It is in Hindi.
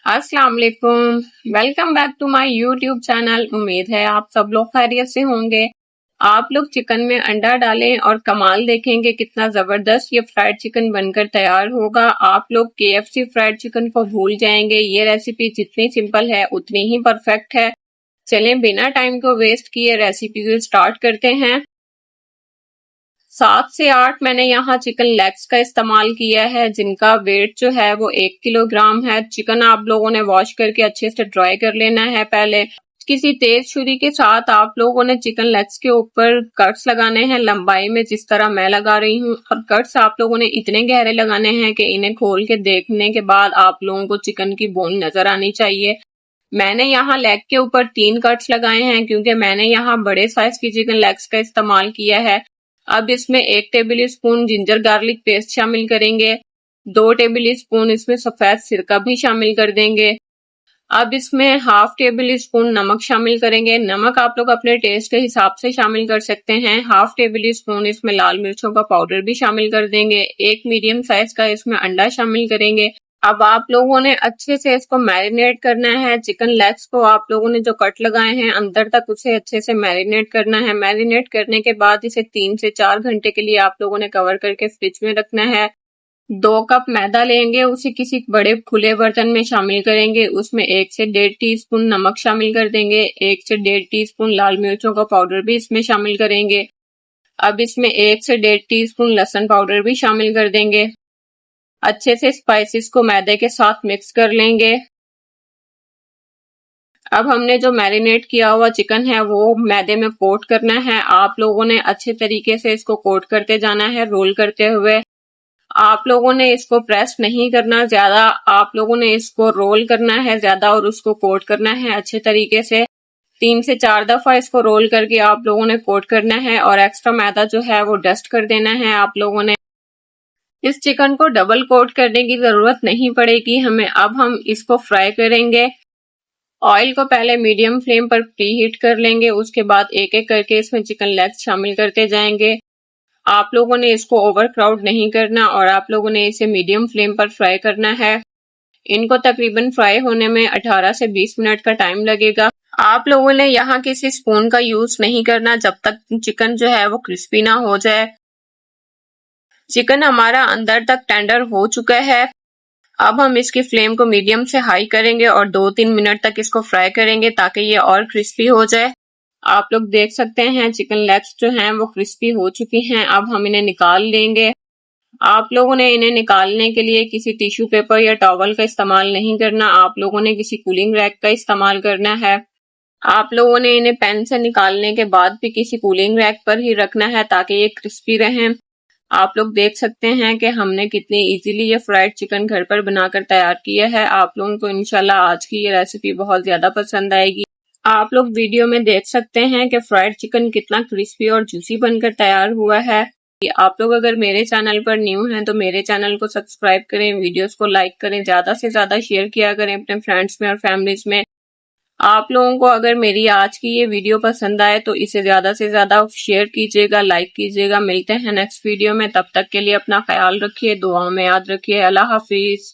अस्सलाम वालेकुम। Welcome back to my YouTube channel. उम्मीद है आप सब लोग खैरियत से होंगे। आप लोग चिकन में अंडा डालें और कमाल देखेंगे कितना जबरदस्त ये फ्राइड चिकन बनकर तैयार होगा। आप लोग KFC फ्राइड चिकन को भूल जाएंगे। ये रेसिपी जितनी सिंपल है उतनी ही परफेक्ट है। चलें बिना टाइम को वेस्ट किए रेसिपी को स्टार्ट करते हैं। 7 से 8 मैंने यहाँ चिकन लेग्स का इस्तेमाल किया है, जिनका वेट जो है वो 1 किलोग्राम है। चिकन आप लोगों ने वॉश करके अच्छे से ड्राई कर लेना है। पहले किसी तेज छुरी के साथ आप लोगों ने चिकन लेग्स के ऊपर कट्स लगाने हैं लंबाई में, जिस तरह मैं लगा रही हूँ। और कट्स आप लोगों ने इतने गहरे लगाने हैं कि इन्हें खोल के देखने के बाद आप लोगों को चिकन की बोन नजर आनी चाहिए। मैंने यहाँ लेग के ऊपर 3 कट्स लगाए हैं, क्योंकि मैंने यहाँ बड़े साइज की चिकन लेग्स का इस्तेमाल किया है। अब इसमें 1 table spoon ginger garlic paste शामिल करेंगे। 2 टेबल स्पून इसमें सफेद सिरका भी शामिल कर देंगे। अब इसमें हाफ टेबल स्पून नमक शामिल करेंगे। नमक आप लोग अपने टेस्ट के हिसाब से शामिल कर सकते हैं। हाफ टेबल स्पून इसमें लाल मिर्चों का पाउडर भी शामिल कर देंगे। 1 मीडियम साइज का इसमें अंडा शामिल करेंगे। अब आप लोगों ने अच्छे से इसको मैरिनेट करना है। चिकन लेग्स को आप लोगों ने जो कट लगाए हैं अंदर तक उसे अच्छे से मैरिनेट करना है। मैरिनेट करने के बाद इसे 3 से 4 घंटे के लिए आप लोगों ने कवर करके फ्रिज में रखना है। 2 कप मैदा लेंगे, उसे किसी बड़े खुले बर्तन में शामिल करेंगे। उसमें 1 से 1.5 टीस्पून नमक शामिल कर देंगे। 1 से 1.5 टीस्पून लाल मिर्चों का पाउडर भी इसमें शामिल करेंगे। अब इसमें 1 से 1.5 टीस्पून लहसुन पाउडर भी शामिल कर देंगे। अच्छे से स्पाइसेस को मैदे के साथ मिक्स कर लेंगे। अब हमने जो मैरिनेट किया हुआ चिकन है वो मैदे में कोट करना है। आप लोगों ने अच्छे तरीके से इसको कोट करते जाना है, रोल करते हुए। आप लोगों ने इसको प्रेस नहीं करना ज्यादा, आप लोगों ने इसको रोल करना है ज्यादा और उसको कोट करना है अच्छे तरीके से। 3 से 4 दफा इसको रोल करके आप लोगों ने कोट करना है और एक्स्ट्रा मैदा जो है वो डस्ट कर देना है आप लोगों ने। इस चिकन को डबल कोट करने की जरूरत नहीं पड़ेगी हमें। अब हम इसको फ्राई करेंगे। ऑयल को पहले मीडियम फ्लेम पर प्री हीट कर लेंगे। उसके बाद एक एक करके इसमें चिकन लेग्स शामिल करते जाएंगे। आप लोगों ने इसको ओवर क्राउड नहीं करना और आप लोगों ने इसे मीडियम फ्लेम पर फ्राई करना है। इनको तकरीबन फ्राई होने में 18 से 20 मिनट का टाइम लगेगा। आप लोगों ने यहाँ किसी स्पून का यूज नहीं करना जब तक चिकन जो है वो क्रिस्पी ना हो जाए। चिकन हमारा अंदर तक टेंडर हो चुका है। अब हम इसकी फ्लेम को मीडियम से हाई करेंगे और 2-3 मिनट तक इसको फ्राई करेंगे ताकि ये और क्रिस्पी हो जाए। आप लोग देख सकते हैं चिकन लेग्स जो हैं वो क्रिस्पी हो चुकी हैं। अब हम इन्हें निकाल लेंगे। आप लोगों ने इन्हें निकालने के लिए किसी टिश्यू पेपर या टॉवल का इस्तेमाल नहीं करना। आप लोगों ने किसी कूलिंग रैक का इस्तेमाल करना है। आप लोगों ने इन्हें पैन से निकालने के बाद भी किसी कूलिंग रैक पर ही रखना है ताकि ये क्रिस्पी रहें। आप लोग देख सकते हैं कि हमने कितनी इजीली ये फ्राइड चिकन घर पर बनाकर तैयार किया है। आप लोगों को इंशाल्लाह आज की ये रेसिपी बहुत ज्यादा पसंद आएगी। आप लोग वीडियो में देख सकते हैं कि फ्राइड चिकन कितना क्रिस्पी और जूसी बनकर तैयार हुआ है। आप लोग अगर मेरे चैनल पर न्यू हैं तो मेरे चैनल को सब्सक्राइब करें, वीडियोस को लाइक करें, ज्यादा से ज्यादा शेयर किया करें अपने फ्रेंड्स में और फैमिलीज में। आप लोगों को अगर मेरी आज की ये वीडियो पसंद आए तो इसे ज्यादा से ज्यादा शेयर कीजिएगा, लाइक कीजिएगा। मिलते हैं नेक्स्ट वीडियो में, तब तक के लिए अपना ख्याल रखिए, दुआओं में याद रखिए। अल्लाह हाफिज।